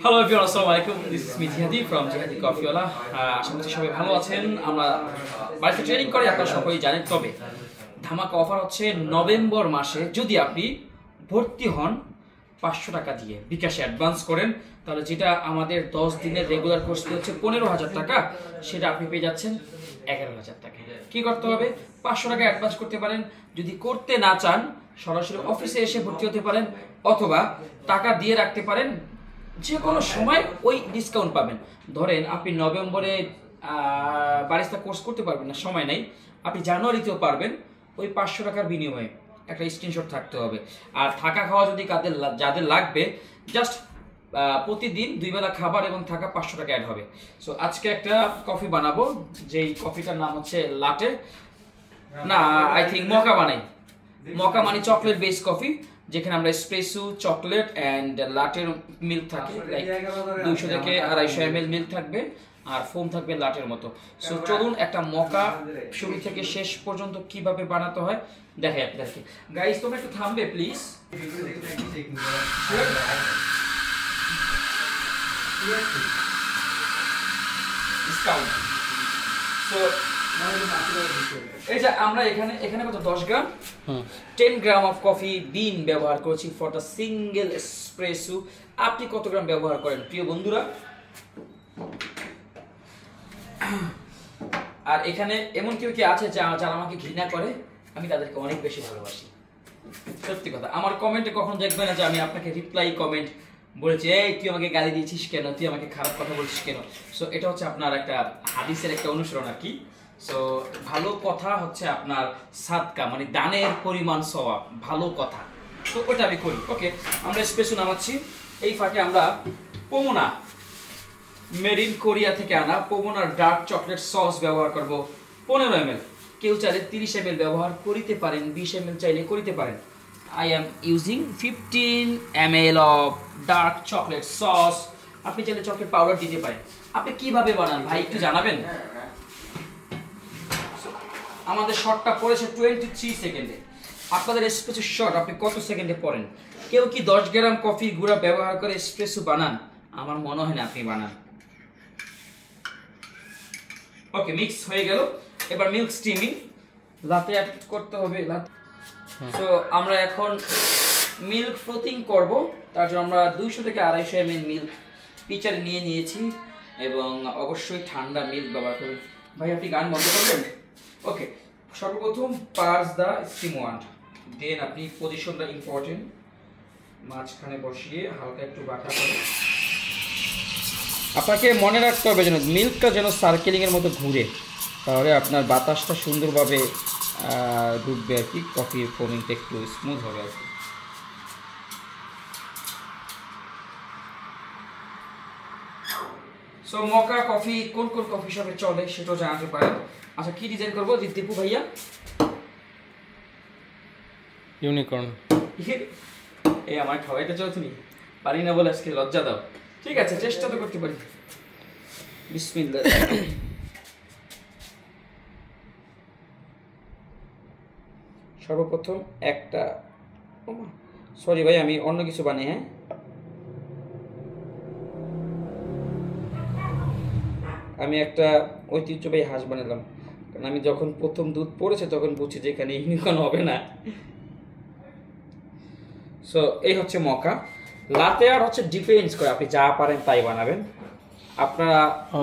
Hello everyone, আসসালামু আলাইকুম। This is me জিহাদি ফ্রম জিহাদি কফিওয়ালা। আশা করছি সবাই ভালো আছেন। আমরা বাড়িতে ট্রেনিং করি, আপনারা সকলেই জানেন। তবে ধামাকা অফার হচ্ছে নভেম্বর মাসে। যদি আপনি ভর্তি হন 500 টাকা দিয়ে বিকাশে অ্যাডভান্স করেন, তাহলে যেটা আমাদের 10 দিনের রেগুলার কোর্স হচ্ছে 15,000 টাকা, সেটা আপনি পেয়ে যাচ্ছেন 11,000 টাকা। কি করতে হবে? 500 টাকা অ্যাডভান্স করতে পারেন। যদি করতে না চান, সরাসরি অফিসে এসে ভর্তি হতে পারেন, অথবা টাকা দিয়ে রাখতে পারেন। যে কোনো সময় ওই ডিসকাউন্ট পাবেন। ধরেন আপনি নভেম্বরে বারিস্তা কোর্স করতে পারবেন না, সময় নাই, আপনি জানুয়ারিতেও পারবেন। ওই 500 টাকার বিনিময়ে একটা স্ক্রিনশট থাকতে হবে। আর থাকা খাওয়া যদি যাদের লাগবে, জাস্ট প্রতিদিন 2 বেলা খাবার এবং থাকা 500 টাকা অ্যাড হবে। সো আজকে একটা কফি বানাবো, যেই কফিটার নাম হচ্ছে লাটে, না আই থিঙ্ক মকা বানাই। মকা মানে চকলেট বেস কফি, যেখানে আমরা এসপ্রেসো, চকলেট অ্যান্ড লাটের মিল্ক থাকে, লাইক 200 থেকে 250 ml মিল্ক থাকবে, আর ফোম থাকবে লাটের মতো। সো চলুন একটা মকা শুরু থেকে শেষ পর্যন্ত কিভাবে বানাতে হয় দেখাই আপনাদেরকে। গাইস, তোমরা একটু থামবে প্লিজ। ডিসকাউন্ট। সো এই যে আমরা এখানে কত 10 গ্রাম 10 গ্রাম অফ কফি বিন ব্যবহার করেছি ফর দ্য সিঙ্গেল এসপ্রেসো। আপনি কত গ্রাম ব্যবহার করেন প্রিয় বন্ধুরা? আর এখানে এমন কেউ কি আছে যারা আমাকে ঘৃণা করে? আমি তাদেরকে অনেক বেশি ভালোবাসি, সত্যি কথা। আমার কমেন্টে কখনো দেখবে না যে আমি আপনাকে রিপ্লাই কমেন্ট বলেছি, এই তুই আমাকে গালি দিয়েছিস কেন, তুই আমাকে খারাপ কথা বলছিস কেন। সো এটা হচ্ছে আপনার একটা হাদিসের একটা অনুসরণ আর কি। সো ভালো কথা হচ্ছে আপনার সাদকা, মানে দানের পরিমাণ সওয়াব, ভালো কথা। তো ওটা আমি করি। ওকে, আমরা স্পেশো নামাচ্ছি। এই ফাঁকে আমরা পোমোনা, মেড ইন কোরিয়া থেকে আনা পোমোনার ডার্ক চকলেট সস ব্যবহার করব 15 ml। কেউ চাইলে 30 ml ব্যবহার করিতে পারেন, 20 ml চাইলে করিতে পারেন। I am using 15 ml of dark chocolate sauce. আপনি চাইলে চকলেট পাউডার দিতে পারেন। আপনি কিভাবে বানান ভাই একটু জানাবেন? আমাদের শটটা পড়েছে 23 সেকেন্ডে। আপনাদের এসপ্রেসো শট আপনি কত সেকেন্ডে পড়েন? কেউ কি 10 গ্রাম কফি গুঁড়া ব্যবহার করে এসপ্রেসো বানান? আমার মনে হয় না আপনি বানান। ওকে, মিক্স হয়ে গেল। এবার মিল্ক স্টিমিং, লাতে অ্যাড করতে হবে। সো আমরা এখন মিল্ক ফ্রোথিং করব। তার জন্য আমরা 200 থেকে 250 ml মিল্ক পিচারে নিয়ে নিয়েছি, এবং অবশ্যই ঠান্ডা মিল্ক ব্যবহার করবেন। ভাই আপনি গান বন্ধ করবেন? ওকে, সর্বপ্রথম পার্স দ্য স্টিম ওয়ান্ড, দেন আপনি পজিশনটা ইম্পর্টেন্ট, মাঝখানে বসিয়ে হালকা একটু বাটা করে আপনাকে মনে রাখতে হবে যেন মিল্কটা যেন সার্কেলিংয়ের মতো ঘুরে, তাহলে আপনার বাতাসটা সুন্দরভাবে ঢুকবে আর কি, কফির ফোমিংটা একটু স্মুথ হবে আর কি। সো মকা কফি কোন কোন কফি শপে চলে সেটাও জানাতে পারেন। আচ্ছা, কি ডিজাইন করবো দীপু ভাইয়া? ইউনিকর্ন। এই আমার খাওয়াইতে চাও তুমি? পারি না বলে আজকে লজ্জা দাও। ঠিক আছে, চেষ্টা তো করতে পারি। বিসমিল্লাহ। সর্বপ্রথম একটা, সরি ভাই আমি অন্য কিছু বানাই। হ্যাঁ, আমি একটা ঐতিহ্যবাহী হাঁস বানালাম, কারণ আমি যখন প্রথম দুধ পড়েছে তখন বুঝছি যে এখানে ইউনিকর্ন হবে না। সো এই হচ্ছে মকা। লাতে আর হচ্ছে ডিপেন্ডস করে, আপনি যা পারেন তাই বানাবেন। আপনারা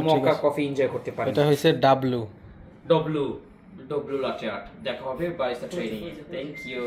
মকা কফি এনজয় করতে পারেন। এটা হইছে ডাব্লু লাতে আর্ট। দেখা হবে বারিস্তা ট্রেনিং। Thank you.